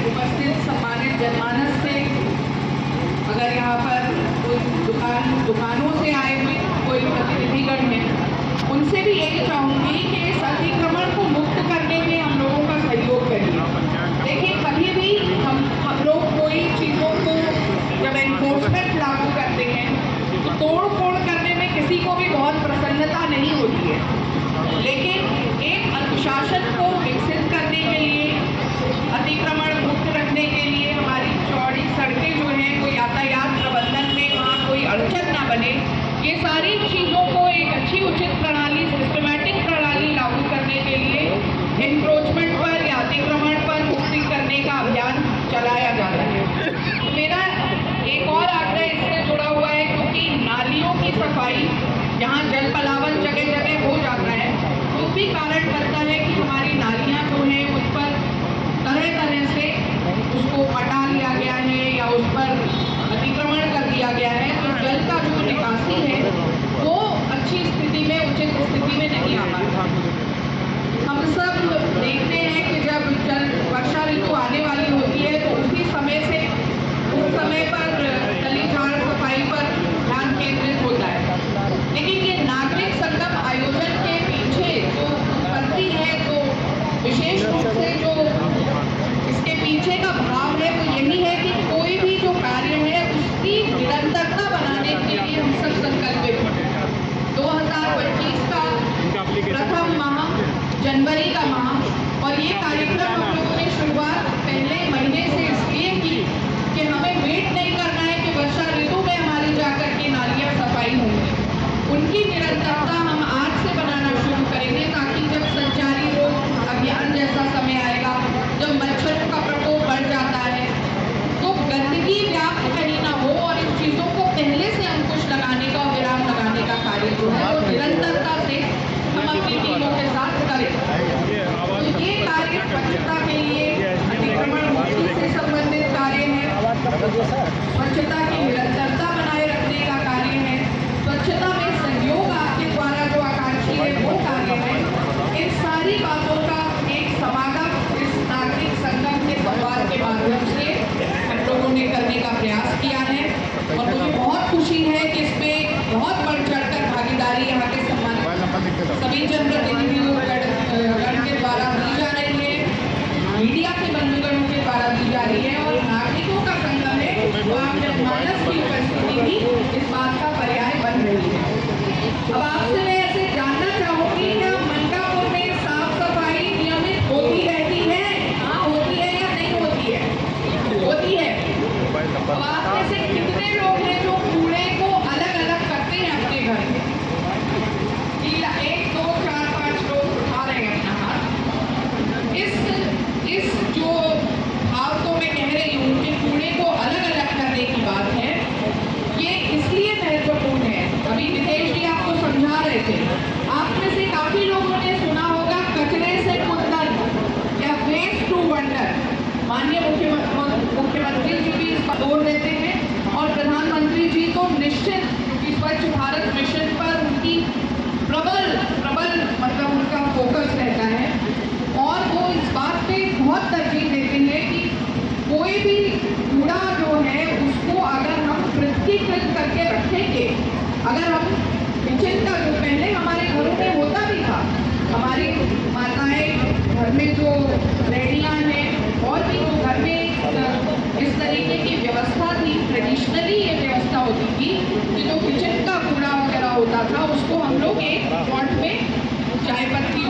उपस्थित सम्मानित जनमानस से, अगर यहाँ पर कोई दुकानों से आए हुए कोई प्रतिनिधिगण हैं, उनसे भी यही चाहूँगी कि इस अतिक्रमण को मुक्त करने में हम लोगों का सहयोग करिए। देखिए, कभी भी हम लोग कोई चीज़ों को जब एनफोर्समेंट लागू करते हैं तो तोड़ फोड़ करने में किसी को भी बहुत प्रसन्नता नहीं होती है, लेकिन एक अनुशासन को विकसित करने के लिए, अतिक्रमण मुक्त रखने के लिए हमारी चौड़ी सड़कें जो हैं वो यातायात प्रबंधन में वहाँ कोई अड़चन ना बने, ये सारी चीज़ों को एक अच्छी उचित प्रणाली, सिस्टमैटिक प्रणाली लागू करने के लिए एनक्रोचमेंट पर या अतिक्रमण पर मुक्ति करने का अभियान चलाया जा रहा है। मेरा एक और आग्रह इससे जुड़ा हुआ है, क्योंकि नालियों की सफाई जहाँ जल पलावन जगह जगह हो जाता है, तो भी कारण बनता है कि हमारी नालियाँ जो हैं उस पर तरह तरह से उसको हटा लिया गया है या उस पर अतिक्रमण कर दिया गया है, तो जल का जो निकासी है वो अच्छी स्थिति में, उचित स्थिति में नहीं आ पाता। हम सब देखते हैं कि जब वर्षा ऋतु आने वाली होती है तो उसी समय से उस समय पर गली झाड़ सफाई पर ध्यान केंद्रित होता है, लेकिन ये नागरिक संगम आयोजन के पीछे जो उत्पत्ति है, तो विशेष रूप से जो इसके पीछे का भाव है वो यही है कि कोई भी जो कार्य है उसकी निरंतरता बनाने के लिए हम सब संकल्पित हैं। 2025 का प्रथम माह जनवरी का माह, और ये कार्यक्रम हम लोगों ने शुरुआत पहले महीने से इसलिए की कि हमें वेट नहीं करना है कि वर्षा ऋतु में हमारी जाकर के नालियाँ सफाई होंगी, उनकी निरंतरता हम आज से बनाना शुरू करेंगे, ताकि जब संचारी रोग अभियान जैसा समय आएगा, जब मच्छरों का प्रकोप बढ़ जाता है, तो गंदगी व्याप्त कहीं ना हो और इन चीज़ों को पहले से अंकुश लगाने का और विराम लगाने का कार्य जो है वो निरंतरता से हम अपनी टीमों के साथ करें। तो ये कार्य स्वच्छता के लिए, अतिक्रमण मुक्ति से संबंधित कार्य है, स्वच्छता की निरंतरता बनाए रखने का कार्य है, स्वच्छता में सहयोग आपके द्वारा जो आकांक्षी है वो कार्य है। इन सारी बातों का एक समागम इस नागरिक संगम के संवाद के माध्यम से हम लोगों ने करने का प्रयास किया है, और मुझे बहुत खुशी है कि इसमें बहुत बढ़ चढ़कर भागीदारी यहाँ के सम्मानित सभी जनप्रतिनिधियों के द्वारा दी जा रही है, मीडिया के बंधुगणों के द्वारा दी जा रही है, और नागरिकों का संगम है तो आम जनमानस की उपस्थिति भी इस बात का पर्याय बन रही है। अब आपसे मैं ऐसे जानना चाहूँगी, क्या मनकापुर में साफ सफाई नियमित होती रहती है? हाँ, होती है या नहीं होती है? होती है। अब आप में से कितने लोग हैं जो कूड़े को अलग अलग करते हैं अपने घर में? 1, 2, 4, 5 लोग उठा रहे हैं अपना हाथ। इस जो भाव को मैं कह रही हूँ कि कूड़े को अलग अलग करने की बात है, ये इसलिए महत्वपूर्ण है। अभी नितेश जी आपको समझा रहे थे, आप में से काफी लोगों ने सुना होगा कचरे से कुंदन या वेस्ट टू वंडर। माननीय मुख्यमंत्री जी भी इस पर जोर देते हैं, और प्रधानमंत्री जी तो निश्चित, क्योंकि स्वच्छ भारत मिशन पर उनकी प्रबल मतलब उनका फोकस रहता है, और वो इस बात पे बहुत तरजीह देते हैं कि कोई भी कूड़ा जो है उसको अगर हम पृथकीकृत करके रखेंगे, अगर हम किचन का जो पहले हमारे घरों में होता भी था, हमारी माताएं घर में जो रेडियाँ हैं और भी जो घर में इस तरीके की व्यवस्था थी, ट्रेडिशनली ये व्यवस्था होती थी कि जो किचन का कूड़ा वगैरह होता था उसको हम लोग एक पॉट में चाय पत्ती